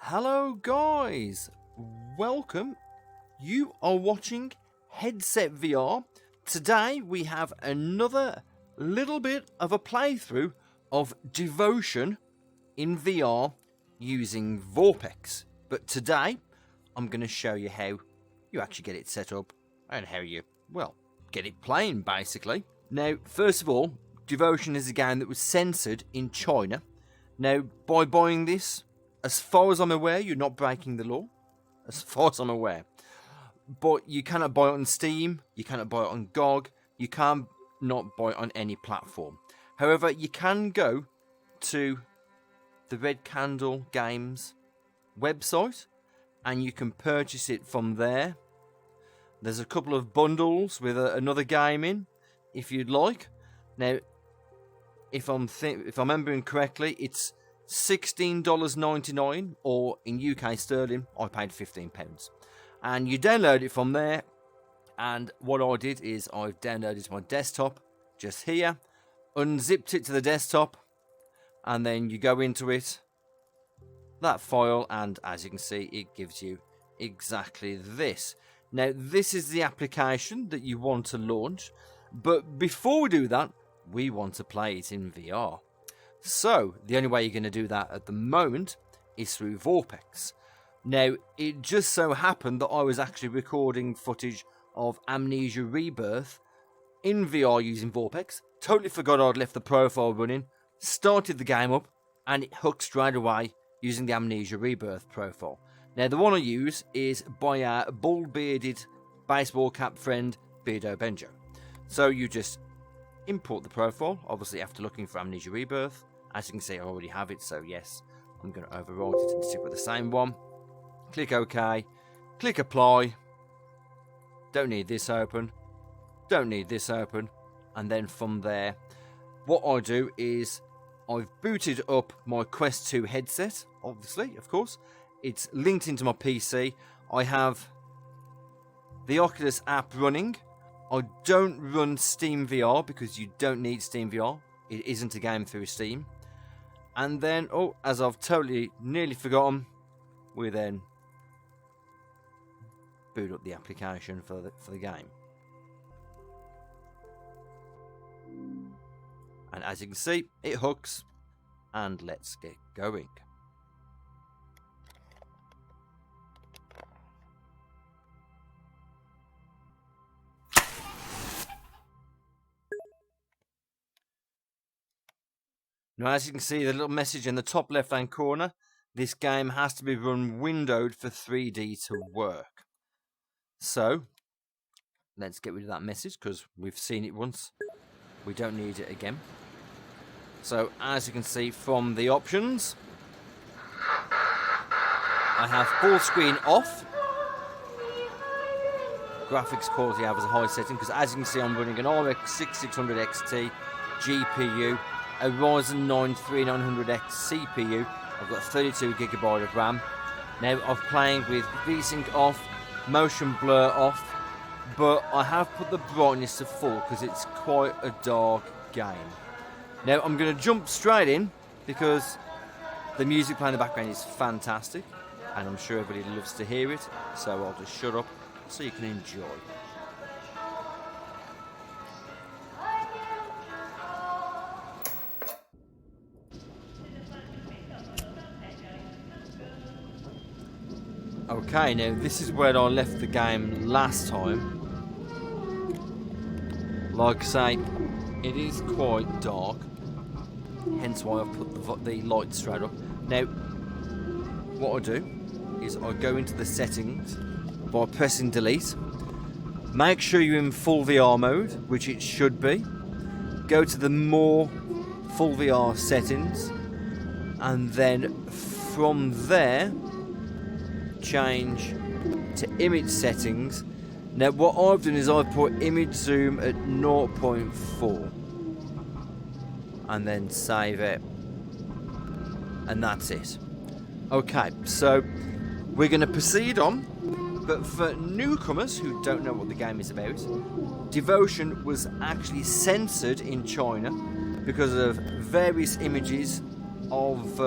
Hello guys, welcome. You are watching Headset VR. Today we have another little bit of a playthrough of Devotion in VR using VorpX. But today I'm going to show you how you actually get it set up and how you, well, get it playing basically. Now, first of all, Devotion is a game that was censored in China. Now, by buying this, as far as I'm aware, you're not breaking the law. As far as I'm aware. But you cannot buy it on Steam. You cannot buy it on GOG. You can't not buy it on any platform. However, you can go to the Red Candle Games website and you can purchase it from there. There's a couple of bundles with another game in, if you'd like. Now, if I'm remembering correctly, it's $16.99, or in UK sterling, I paid £15. And you download it from there. And what I did is I've downloaded to my desktop, just here, unzipped it to the desktop, and then you go into it, that file, and as you can see, it gives you exactly this. Now, this is the application that you want to launch, but before we do that, we want to play it in VR. So, the only way you're going to do that at the moment is through VorpX. Now, it just so happened that I was actually recording footage of Amnesia Rebirth in VR using VorpX. Totally forgot I'd left the profile running, started the game up, and it hooked straight away using the Amnesia Rebirth profile. Now, the one I use is by our bald-bearded baseball cap friend, Beardo Benjo. So, you just import the profile, obviously after looking for Amnesia Rebirth. As you can see, I already have it, so yes, I'm going to overwrite it and stick with the same one. Click OK, click Apply. Don't need this open, don't need this open, and then from there, what I do is I've booted up my Quest 2 headset, obviously, of course. It's linked into my PC. I have the Oculus app running. I don't run Steam VR because you don't need Steam VR. It isn't a game through Steam. And then, oh, as I've totally nearly forgotten, we then boot up the application for the game. And as you can see, it hooks, and let's get going. Now, as you can see, the little message in the top left-hand corner, this game has to be run windowed for 3D to work. So, let's get rid of that message, because we've seen it once. We don't need it again. So, as you can see from the options, I have full screen off. Graphics quality I have as a high setting, because as you can see, I'm running an RX 6600 XT GPU, a Ryzen 9 3900X CPU. I've got 32GB of RAM. Now I'm playing with VSync off, motion blur off, but I have put the brightness to full because it's quite a dark game. Now I'm going to jump straight in because the music playing in the background is fantastic, and I'm sure everybody loves to hear it, so I'll just shut up so you can enjoy. Okay, now this is where I left the game last time. Like I say, it is quite dark, hence why I've put the light straight up. Now, what I do is I go into the settings by pressing delete. Make sure you're in full VR mode, which it should be. Go to the more full VR settings, and then from there change to image settings. Now what I've done is I've put image zoom at 0.4 and then save it, and that's it. Okay, so we're going to proceed on, but for newcomers who don't know what the game is about, Devotion was actually censored in China because of various images of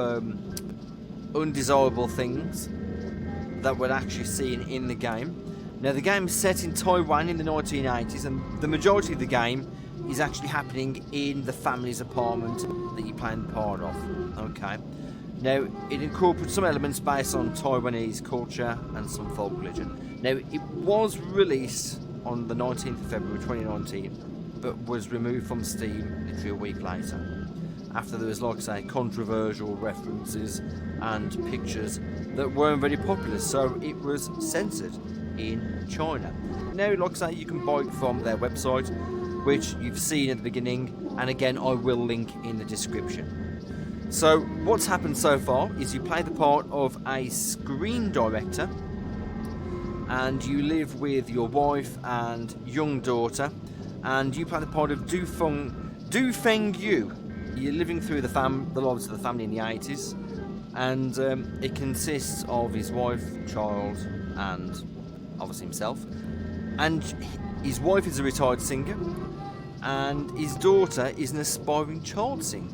undesirable things that we're actually seeing in the game. Now, the game is set in Taiwan in the 1980s, and the majority of the game is actually happening in the family's apartment that you're playing the part of. Okay. Now, it incorporates some elements based on Taiwanese culture and some folk religion. Now, it was released on the 19th of February 2019, but was removed from Steam literally a week later, after there was, like I say, controversial references and pictures that weren't very popular, so it was censored in China. Now, like I say, you can buy it from their website, which you've seen at the beginning, and again, I will link in the description. So, what's happened so far is you play the part of a screen director, and you live with your wife and young daughter, and you play the part of Du Feng Yu. You're living through the lives of the family in the 80s, and it consists of his wife, child, and obviously himself. And his wife is a retired singer, and his daughter is an aspiring child singer.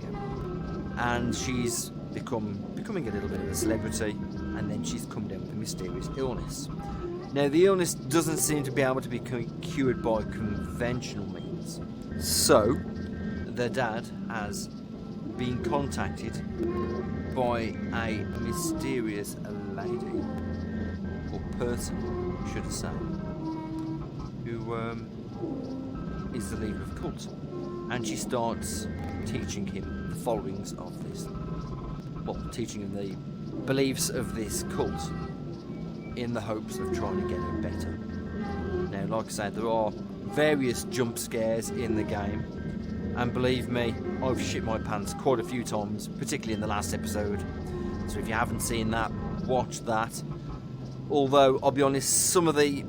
And she's becoming a little bit of a celebrity, and then she's come down with a mysterious illness. Now, the illness doesn't seem to be able to be cured by conventional means. So, their dad has been contacted by a mysterious lady, or person, should I say, who is the leader of the cult. And she starts teaching him the followings of this, teaching him the beliefs of this cult in the hopes of trying to get her better. Now, like I said, there are various jump scares in the game, and believe me, I've shit my pants quite a few times, particularly in the last episode. So if you haven't seen that, watch that. Although, I'll be honest, some of it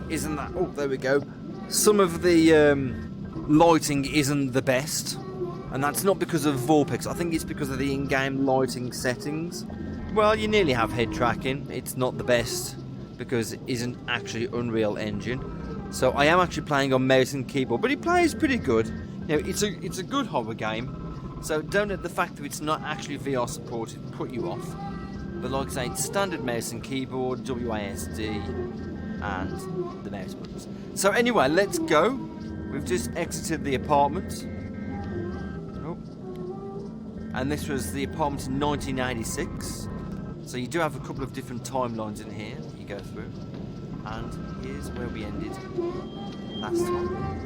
isn't that... Oh, there we go. Some of the lighting isn't the best, and that's not because of VorpX. I think it's because of the in-game lighting settings. Well, you nearly have head tracking. It's not the best because it isn't actually Unreal Engine. So I am actually playing on mouse and keyboard, but it plays pretty good. You know, it's a good horror game. So don't let the fact that it's not actually VR supported put you off. But like I say, it's standard mouse and keyboard, WASD, and the mouse buttons. So anyway, let's go. We've just exited the apartment. Oh. And this was the apartment in 1986. So you do have a couple of different timelines in here that you go through. And here's where we ended last time.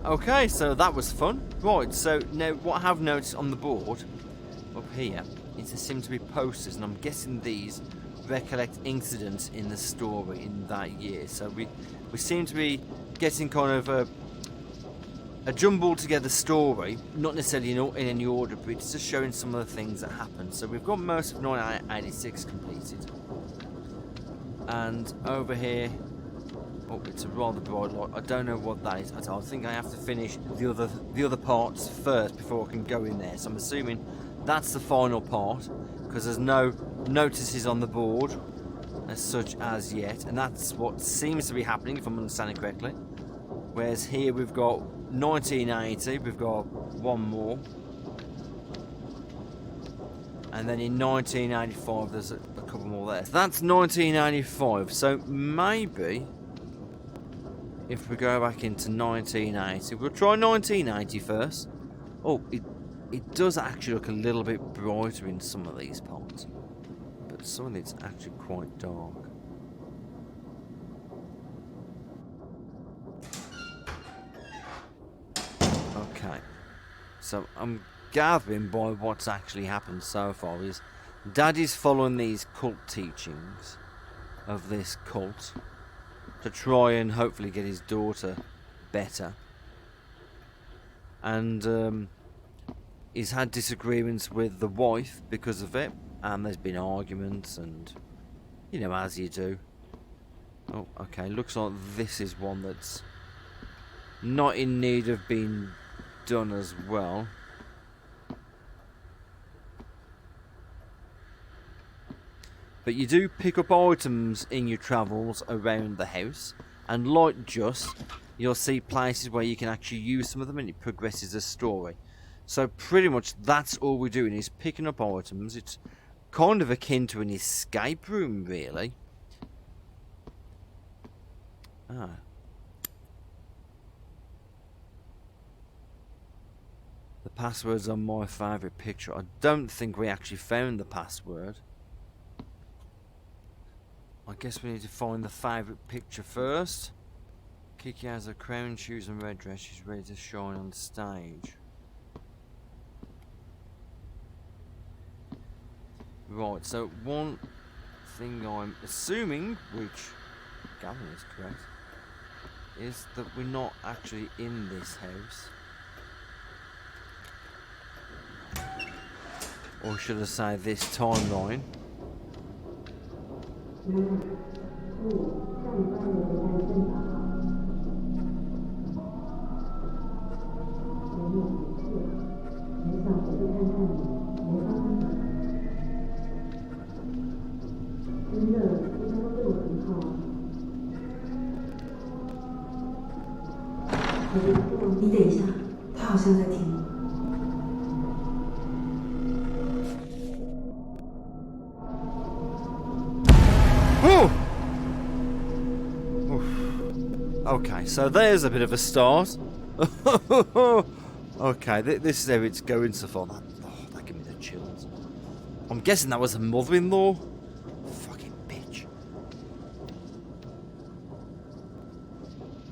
Okay, so that was fun. Right, so now what I have noticed on the board up here is there seem to be posters, and I'm guessing these recollect incidents in the story in that year. So we seem to be getting kind of a jumbled together story, not necessarily in any order, but it's just showing some of the things that happened. So we've got most of 1986 completed. And over here, oh, it's a rather bright light. I don't know what that is. I think I have to finish the other parts first before I can go in there. So I'm assuming that's the final part, because there's no notices on the board as such as yet, and that's what seems to be happening, if I'm understanding correctly. Whereas here we've got 1980, we've got one more, and then in 1985 there's a couple more there. So that's 1985. So maybe if we go back into 1980, we'll try 1980 first. Oh, it does actually look a little bit brighter in some of these parts, but some of it's actually quite dark. Okay, so I'm gathering by what's actually happened so far is Daddy's following these cult teachings of this cult to try and hopefully get his daughter better, and he's had disagreements with the wife because of it, and there's been arguments, and you know, as you do. Oh, okay. Looks like this is one that's not in need of being done as well. But you do pick up items in your travels around the house, and like Just, you'll see places where you can actually use some of them and it progresses the story. So pretty much that's all we're doing is picking up items. It's kind of akin to an escape room, really. Ah. The password's on my favourite picture. I don't think we actually found the password. I guess we need to find the favourite picture first. Kiki has a crown, shoes and red dress. She's ready to shine on stage. Right, so one thing I'm assuming, which Gavin is correct, is that we're not actually in this house. Or should I say this timeline. Okay, so there's a bit of a start. Okay, this is how it's going so far. That gave me the chills. I'm guessing that was a mother-in-law. Fucking bitch.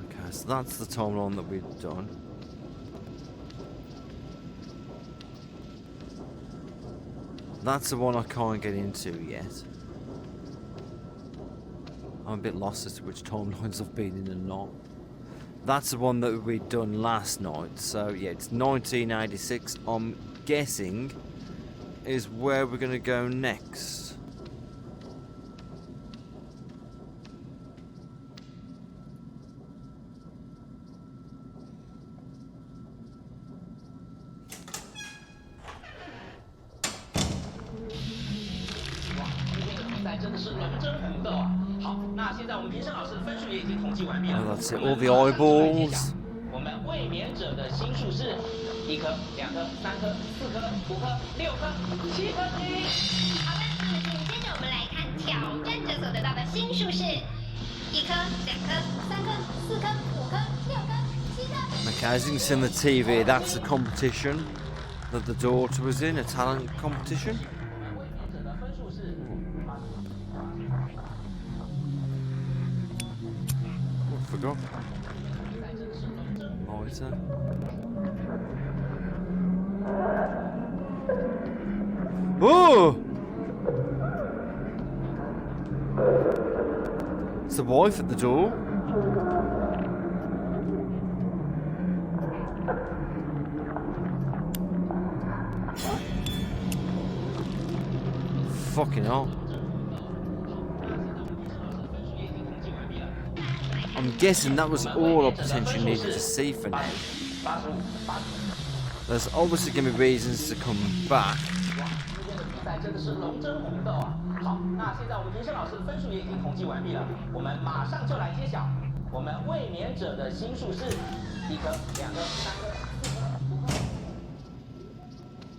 Okay, so that's the timeline that we've done. That's the one I can't get into yet. I'm a bit lost as to which timelines I've been in and not. That's the one that we'd done last night. So yeah, it's 1986. I'm guessing is where we're going to go next. Oh, that's it. All the eyeballs. Okay, as you can see on the TV, that's the competition that the daughter was in, a talent competition. Oh, forgot. Monitor. Oh! It's the wife at the door. Fucking hell. I'm guessing that was all I potentially needed to see for now. There's obviously going to be reasons to come back.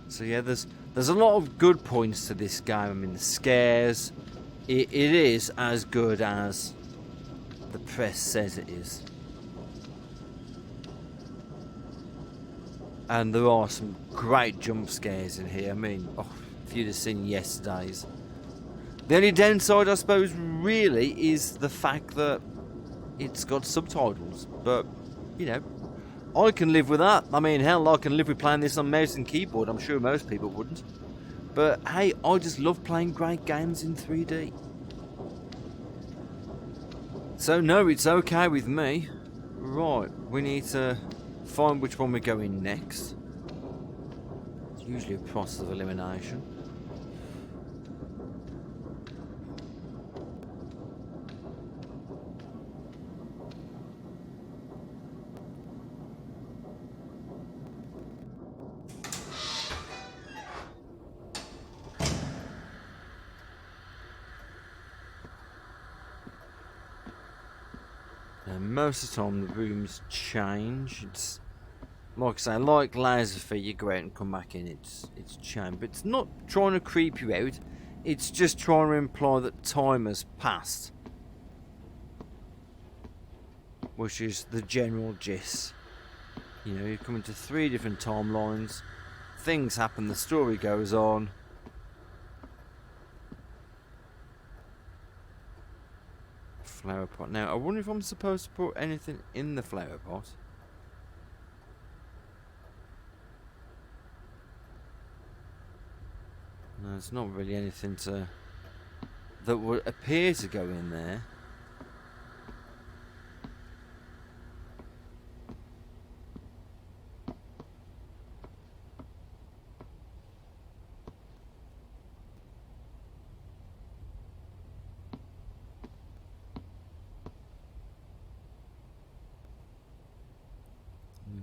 So yeah, there's a lot of good points to this game. I mean, the scares, it is as good as the press says it is. And there are some great jump scares in here. I mean, if you'd have seen yesterday's. The only downside, I suppose, really, is the fact that it's got subtitles. But, you know, I can live with that. I mean, hell, I can live with playing this on mouse and keyboard. I'm sure most people wouldn't. But, hey, I just love playing great games in 3D. So, no, it's okay with me. Right, we need to find which one we're going next. It's usually a process of elimination. Now, most of the time the rooms change. It's like I say, like laser feet, you go out and come back in, it's changed. But it's not trying to creep you out, it's just trying to imply that time has passed. Which is the general gist. You know, you come into 3 different timelines, things happen, the story goes on. Flower pot. Now, I wonder if I'm supposed to put anything in the flower pot. No, there's not really anything that would appear to go in there.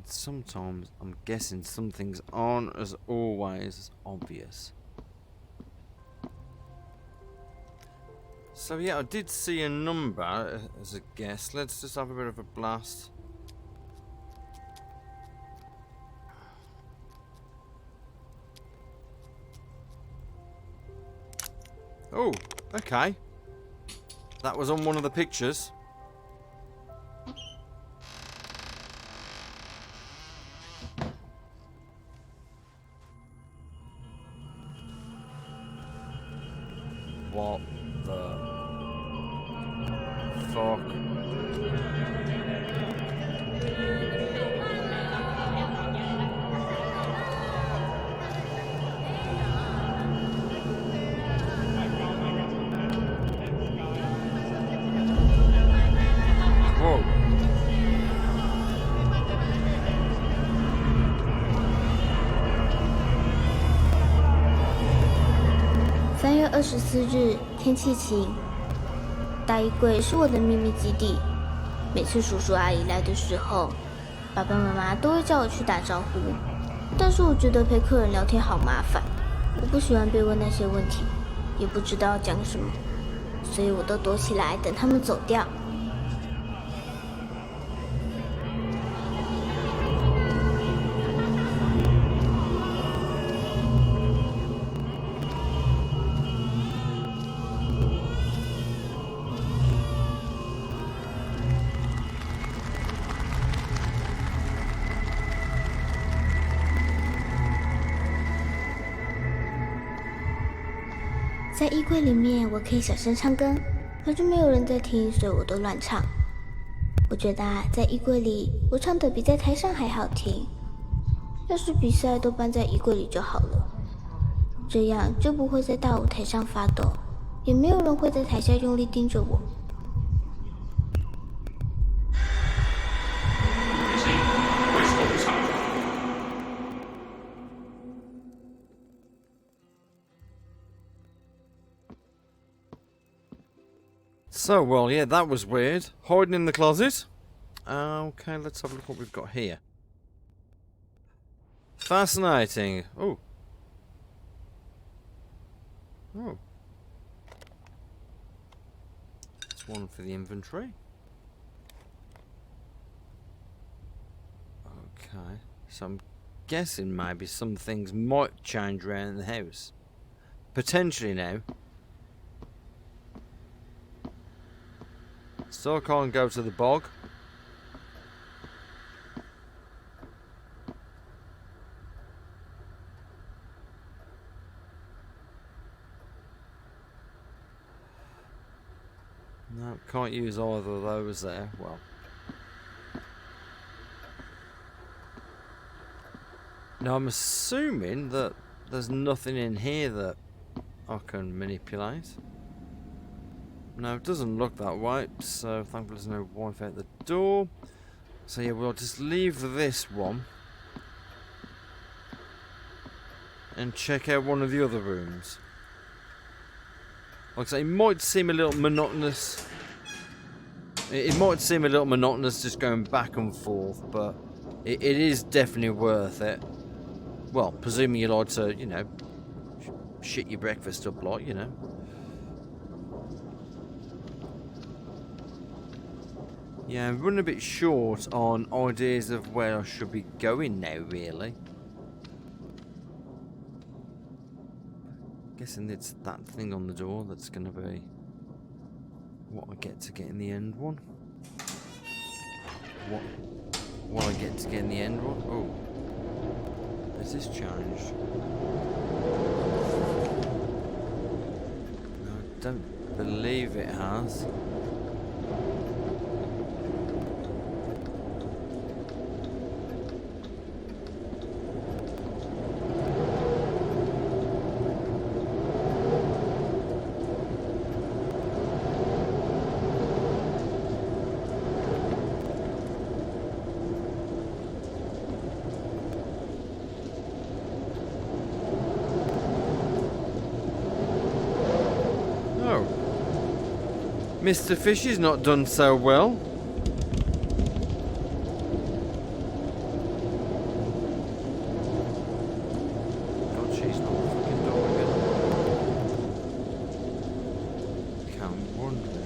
Sometimes I'm guessing some things aren't as always obvious. So yeah, I did see a number as a guess. Let's just have a bit of a blast. Oh, okay. That was on one of the pictures. What the fuck? Whoa. 3月24日，天气晴。大衣柜是我的秘密基地，每次叔叔阿姨来的时候，爸爸妈妈都会叫我去打招呼。但是我觉得陪客人聊天好麻烦，我不喜欢被问那些问题，也不知道讲什么，所以我都躲起来等他们走掉。在衣柜里面，我可以小声唱歌，反正没有人在听，所以我都乱唱。我觉得在衣柜里，我唱得比在台上还好听。要是比赛都办在衣柜里就好了，这样就不会在大舞台上发抖，也没有人会在台下用力盯着我。So, well, yeah, that was weird. Hiding in the closet. Okay, let's have a look what we've got here. Fascinating. Oh. Oh. That's one for the inventory. Okay. So I'm guessing maybe some things might change around the house. Potentially now. So I can't go to the bog. No, can't use either of those there. Well. Now I'm assuming that there's nothing in here that I can manipulate. No, it doesn't look that way, so thankfully there's no Wi-Fi at the door. So yeah, we'll just leave this one and check out one of the other rooms. Like I say, it might seem a little monotonous. It might seem a little monotonous just going back and forth, but it is definitely worth it. Well, presuming you like to, you know, shit your breakfast up, like, you know. Yeah, I'm running a bit short on ideas of where I should be going now, really. Guessing it's that thing on the door that's going to be what I get to get in the end one. What I get to get in the end one. Oh, has this changed? I don't believe it has. Mr. Fish is not done so well. God, she's not fucking done again. Can't wonder.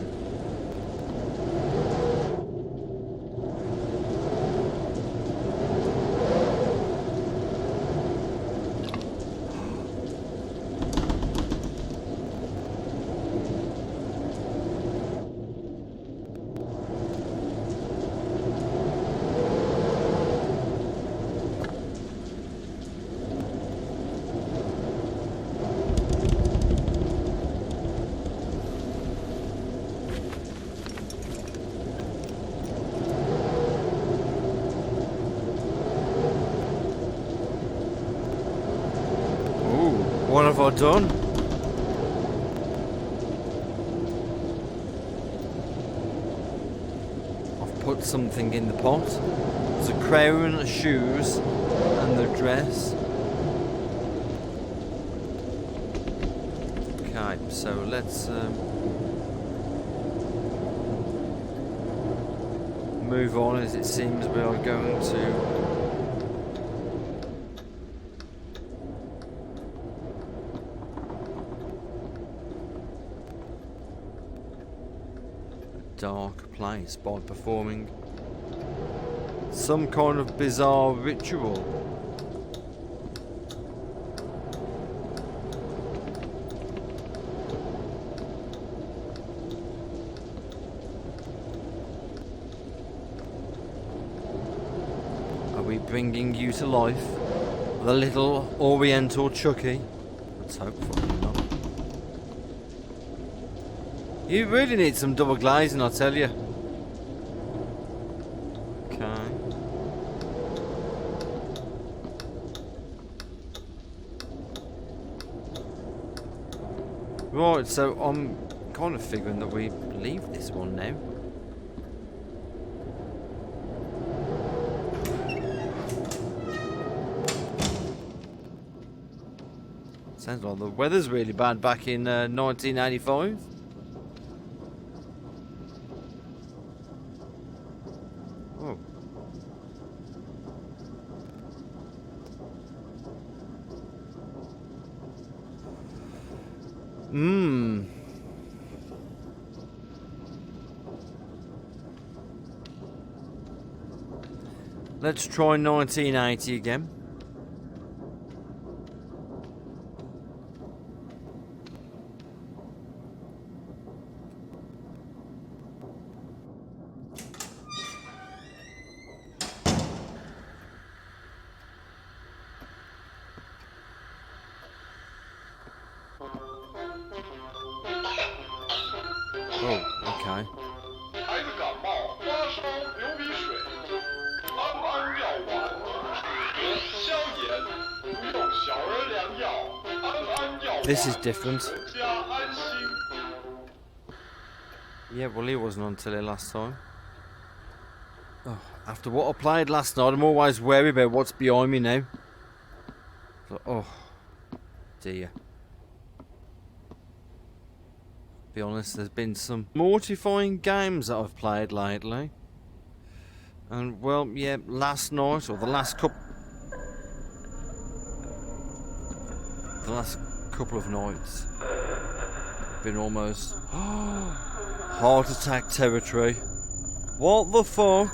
What have I done? I've put something in the pot. There's a crown, a shoes, and the dress. Okay, so let's move on, as it seems we are going to dark place by performing some kind of bizarre ritual. Are we bringing you to life, the little Oriental Chucky? Let's hope for it. You really need some double glazing, I tell you. Okay. Right, so I'm kind of figuring that we leave this one now. Sounds like the weather's really bad back in 1985. Let's try 1980 again. Oh, okay. This is different. Yeah, well, he wasn't on telly last time. Oh, after what I played last night, I'm always wary about what's behind me now. So, oh, dear. Be honest, there's been some mortifying games that I've played lately. And, well, yeah, last night, or the last couple of nights, been almost heart attack territory. What the fuck?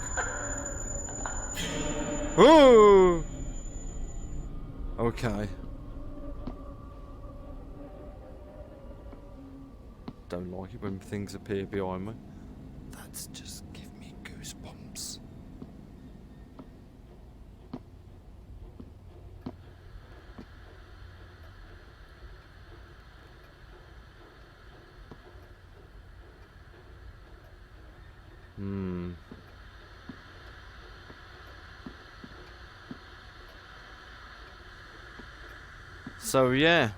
Oh! Okay. Don't like it when things appear behind me. That's just give me goosebumps. So yeah.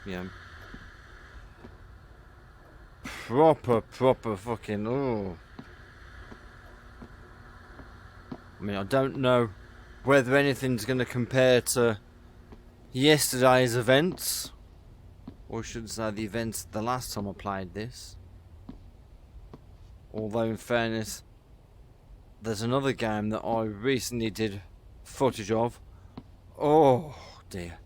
Yeah. Proper fucking oh. I mean, I don't know whether anything's gonna compare to yesterday's events. Or I should say the events the last time I played this. Although in fairness, there's another game that I recently did footage of. Oh dear.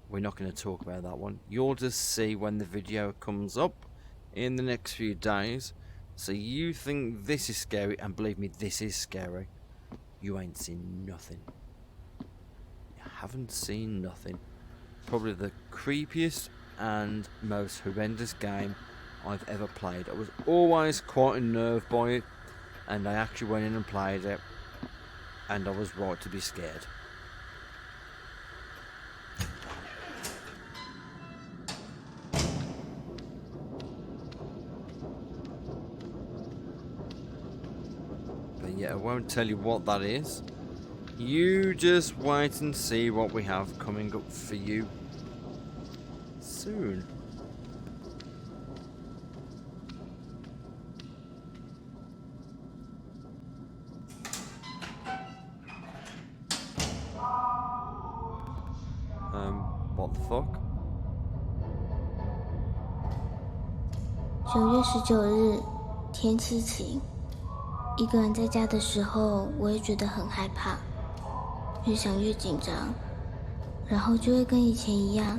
We're not going to talk about that one. You'll just see when the video comes up in the next few days. So you think this is scary, and believe me, this is scary. You ain't seen nothing. You haven't seen nothing. Probably the creepiest and most horrendous game I've ever played. I was always quite unnerved by it, and I actually went in and played it, and I was right to be scared. But yeah, I won't tell you what that is. You just wait and see what we have coming up for you soon. What the fuck? 9月19日，天气晴。一个人在家的时候，我也觉得很害怕，越想越紧张，然后就会跟以前一样，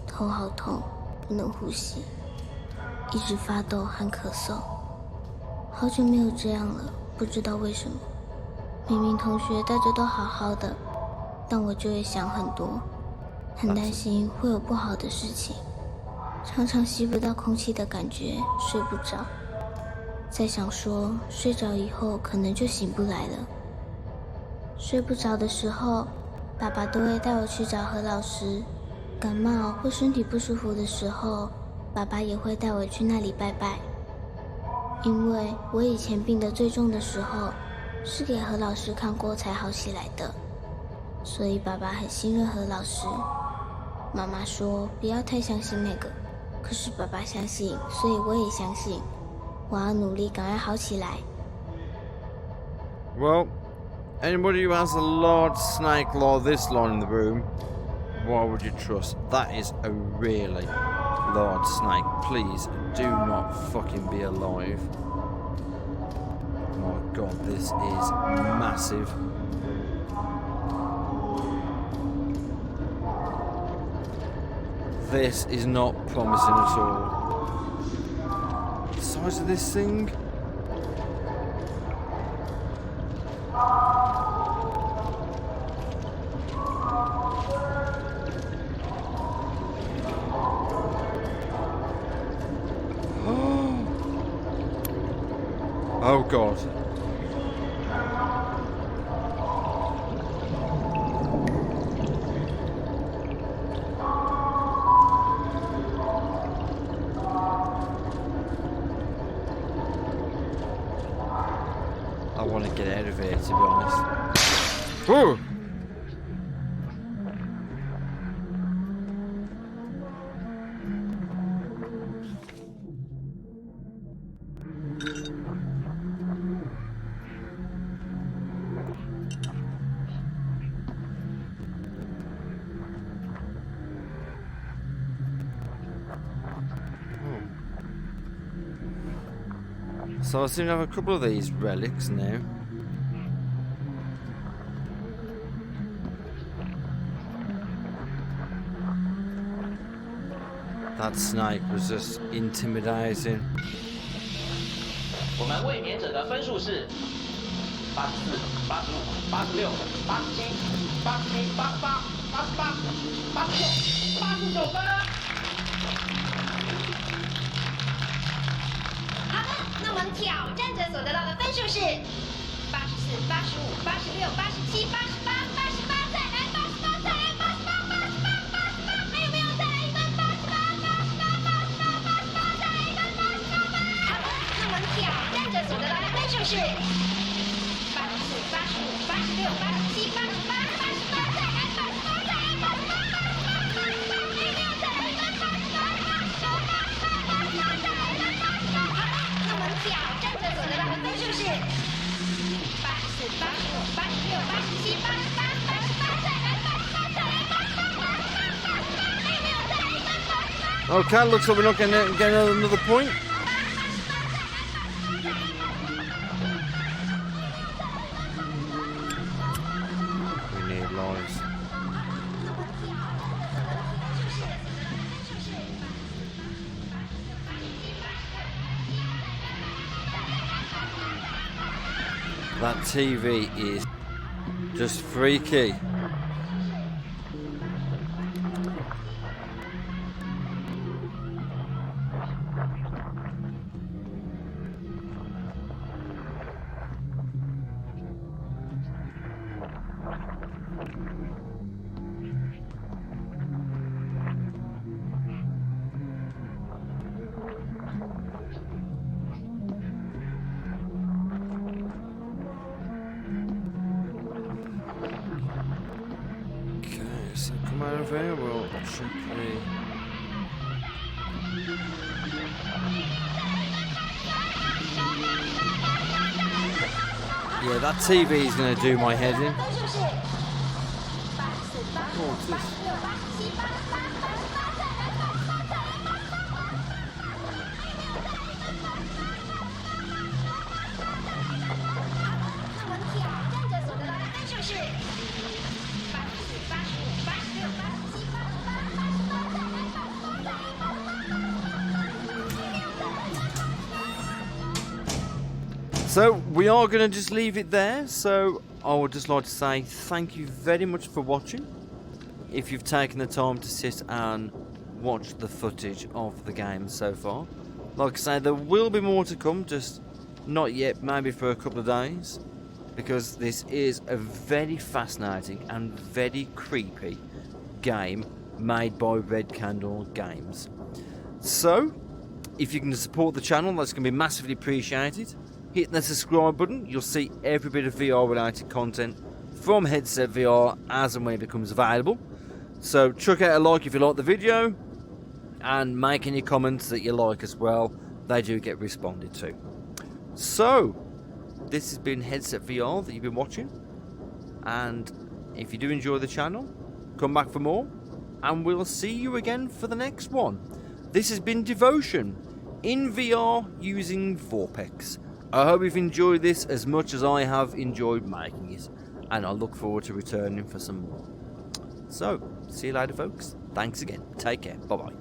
头好痛，不能呼吸，一直发抖和咳嗽。好久没有这样了，不知道为什么。明明同学大家都好好的，但我就会想很多，很担心会有不好的事情，常常吸不到空气的感觉，睡不着。在想说睡着以后可能就醒不来了。睡不着的时候，爸爸都会带我去找何老师。感冒或身体不舒服的时候，爸爸也会带我去那里拜拜。因为我以前病得最重的时候，是给何老师看过才好起来的，所以爸爸很信任何老师。妈妈说不要太相信那个，可是爸爸相信，所以我也相信。我要努力赶快好起来。 Well, anybody who has a large snake like this lying in the room, why would you trust? That is a really large snake. Please do not fucking be alive. My god, this is massive. This is not promising at all. The size of this thing? Oh god. I want to get out of here, to be honest. Whoa! So I seem to have a couple of these relics now. That snake was just intimidating. 我们卫冕者的分数是84、85、86、87、87、88、88、89、89分。好的，那我们挑战者所得到的分数是84、85、86、87、88、88，再来88，再来88、88，还有没有再来一分88、88、88、88，再来一分88分。好的，那我们挑战者所得到的分数是84、85、86、87、88、88，再来88，再来88、88、88，还有没有再来一分88、88、88、再来一分88。好的，那我们挑战者所得到的分数是84、85、86、87、88、88，再来88，再来88、88，还有没有再来一分88？ Okay, looks like we're not going to get another point. We need lives. That TV is just freaky. Okay, so come out of here, we'll check the... Yeah, that TV is going to do my head in. What's this? So we are going to just leave it there. So I would just like to say thank you very much for watching. If you've taken the time to sit and watch the footage of the game so far. Like I say, there will be more to come, just not yet, maybe for a couple of days. Because this is a very fascinating and very creepy game made by Red Candle Games. So, if you can support the channel, that's going to be massively appreciated. Hit the subscribe button, you'll see every bit of VR related content from Headset VR as and when it becomes available. So chuck out a like if you like the video, and make any comments that you like as well. They do get responded to. So, this has been Headset VR that you've been watching, and if you do enjoy the channel, come back for more, and we'll see you again for the next one. This has been Devotion in VR using VorpX. I hope you've enjoyed this as much as I have enjoyed making it, and I look forward to returning for some more. So, see you later folks, thanks again, take care, bye bye.